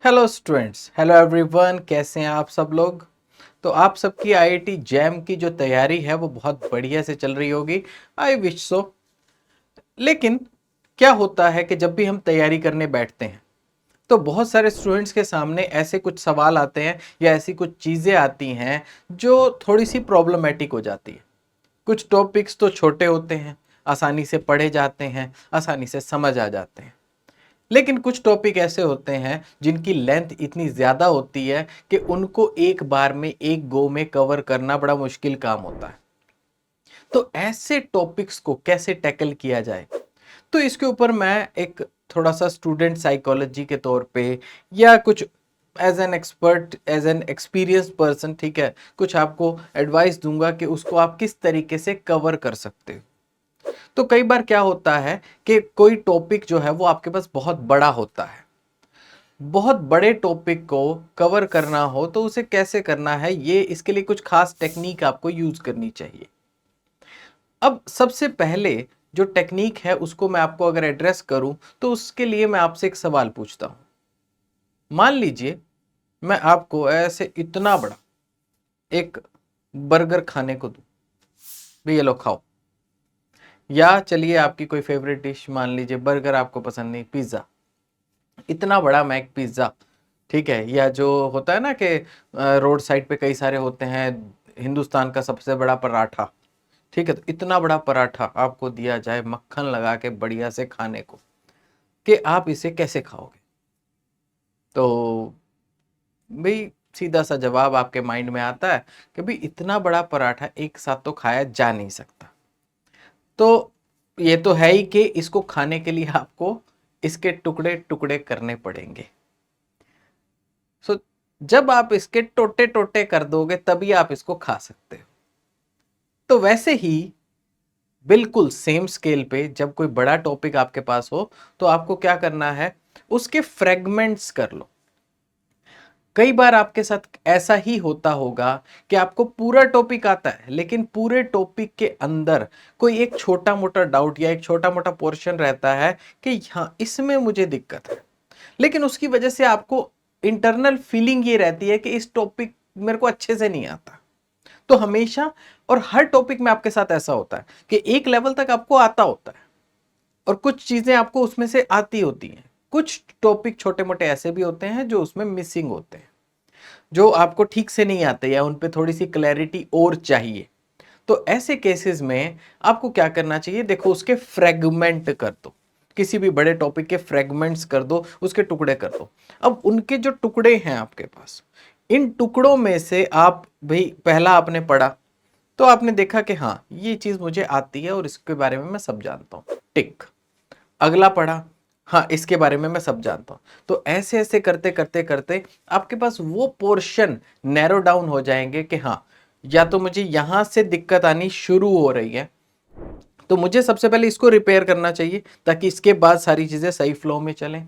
Hello students, hello everyone, कैसे हैं आप सब लोग। तो आप सबकी आईआईटी जैम की जो तैयारी है वो बहुत बढ़िया से चल रही होगी। I wish so. लेकिन क्या होता है कि जब भी हम तैयारी करने बैठते हैं तो बहुत सारे स्टूडेंट्स के सामने ऐसे कुछ सवाल आते हैं या ऐसी कुछ चीज़ें आती हैं जो थोड़ी सी प्रॉब्लमेटिक हो जाती है। कुछ टॉपिक्स तो छोटे होते हैं, आसानी से पढ़े जाते हैं, आसानी से समझ आ जाते हैं। लेकिन कुछ टॉपिक ऐसे होते हैं जिनकी लेंथ इतनी ज़्यादा होती है कि उनको एक बार में एक गो में कवर करना बड़ा मुश्किल काम होता है। तो ऐसे टॉपिक्स को कैसे टैकल किया जाए, तो इसके ऊपर मैं एक थोड़ा सा स्टूडेंट साइकोलॉजी के तौर पे या कुछ as an expert, as an experience person, ठीक है, कुछ आपको एडवाइस दूंगा कि उसको आप किस तरीके से कवर कर सकते हो। तो कई बार क्या होता है कि कोई टॉपिक जो है वो आपके पास बहुत बड़ा होता है। बहुत बड़े टॉपिक को कवर करना हो तो उसे कैसे करना है, ये इसके लिए कुछ खास टेक्निक आपको यूज करनी चाहिए। अब सबसे पहले जो टेक्निक है उसको मैं आपको अगर एड्रेस करूं तो उसके लिए मैं आपसे एक सवाल पूछता हूं। मान लीजिए मैं आपको ऐसे इतना बड़ा एक बर्गर खाने को दूं, भी ये लो खाओ। या चलिए आपकी कोई फेवरेट डिश, मान लीजिए बर्गर आपको पसंद नहीं, पिज्जा, इतना बड़ा मैक पिज्जा, ठीक है। या जो होता है ना कि रोड साइड पे कई सारे होते हैं, हिंदुस्तान का सबसे बड़ा पराठा, ठीक है। तो इतना बड़ा पराठा आपको दिया जाए मक्खन लगा के बढ़िया से खाने को, कि आप इसे कैसे खाओगे। तो भाई सीधा सा जवाब आपके माइंड में आता है कि भाई इतना बड़ा पराठा एक साथ तो खाया जा नहीं सकता। तो ये तो है ही कि इसको खाने के लिए आपको इसके टुकड़े टुकड़े करने पड़ेंगे। सो जब आप इसके टोटे टोटे कर दोगे तभी आप इसको खा सकते हो। तो वैसे ही बिल्कुल सेम स्केल पे जब कोई बड़ा टॉपिक आपके पास हो तो आपको क्या करना है, उसके फ्रेगमेंट्स कर लो। कई बार आपके साथ ऐसा ही होता होगा कि आपको पूरा टॉपिक आता है लेकिन पूरे टॉपिक के अंदर कोई एक छोटा मोटा डाउट या एक छोटा मोटा पोर्शन रहता है कि हाँ इसमें मुझे दिक्कत है। लेकिन उसकी वजह से आपको इंटरनल फीलिंग ये रहती है कि इस टॉपिक मेरे को अच्छे से नहीं आता। तो हमेशा और हर टॉपिक में आपके साथ ऐसा होता है कि एक लेवल तक आपको आता होता है और कुछ चीजें आपको उसमें से आती होती हैं। कुछ टॉपिक छोटे मोटे ऐसे भी होते हैं जो उसमें मिसिंग होते हैं, जो आपको ठीक से नहीं आते या उन पे थोड़ी सी क्लैरिटी और चाहिए। तो ऐसे केसेस में आपको क्या करना चाहिए, देखो उसके फ्रेगमेंट कर दो। किसी भी बड़े टॉपिक के फ्रेगमेंट्स कर दो, उसके टुकड़े कर दो। अब उनके जो टुकड़े हैं आपके पास, इन टुकड़ों में से आप भाई पहला आपने पढ़ा तो आपने देखा कि हाँ ये चीज मुझे आती है और इसके बारे में मैं सब जानता हूं, टिक। अगला पढ़ा, हाँ इसके बारे में मैं सब जानता हूं। तो ऐसे ऐसे करते करते करते आपके पास वो पोर्शन नैरो डाउन हो जाएंगे कि हाँ या तो मुझे यहां से दिक्कत आनी शुरू हो रही है तो मुझे सबसे पहले इसको रिपेयर करना चाहिए ताकि इसके बाद सारी चीजें सही फ्लो में चलें।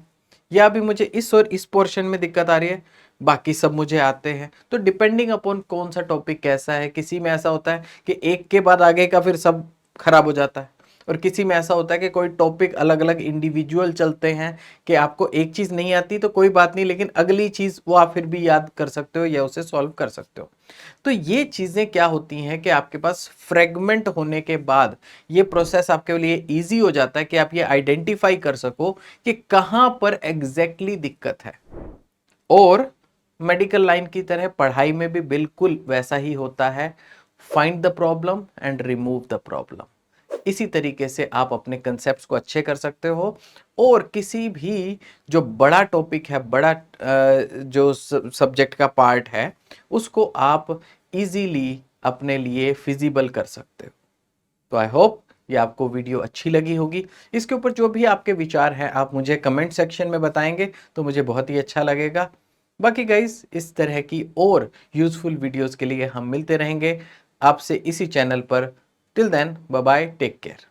या अभी मुझे इस और इस पोर्शन में दिक्कत आ रही है, बाकी सब मुझे आते हैं। तो डिपेंडिंग अपॉन कौन सा टॉपिक कैसा है, किसी में ऐसा होता है कि एक के बाद आगे का फिर सब खराब हो जाता है, और किसी में ऐसा होता है कि कोई टॉपिक अलग अलग इंडिविजुअल चलते हैं कि आपको एक चीज नहीं आती तो कोई बात नहीं, लेकिन अगली चीज वो आप फिर भी याद कर सकते हो या उसे सॉल्व कर सकते हो। तो ये चीजें क्या होती हैं कि आपके पास फ्रेगमेंट होने के बाद ये प्रोसेस आपके लिए इजी हो जाता है कि आप ये आइडेंटिफाई कर सको कि कहां पर एग्जैक्टली दिक्कत है। और मेडिकल लाइन की तरह पढ़ाई में भी बिल्कुल वैसा ही होता है, find the problem and remove the problem. इसी तरीके से आप अपने कंसेप्ट्स को अच्छे कर सकते हो और किसी भी जो बड़ा टॉपिक है, बड़ा जो सब्जेक्ट का पार्ट है, उसको आप इजीली अपने लिए फिजिबल कर सकते हो। तो आई होप ये आपको वीडियो अच्छी लगी होगी। इसके ऊपर जो भी आपके विचार हैं आप मुझे कमेंट सेक्शन में बताएंगे तो मुझे बहुत ही अच्छा लगेगा। बाकी गाइस इस तरह की और यूजफुल वीडियोस के लिए हम मिलते रहेंगे आपसे इसी चैनल पर। Till then bye bye, take care.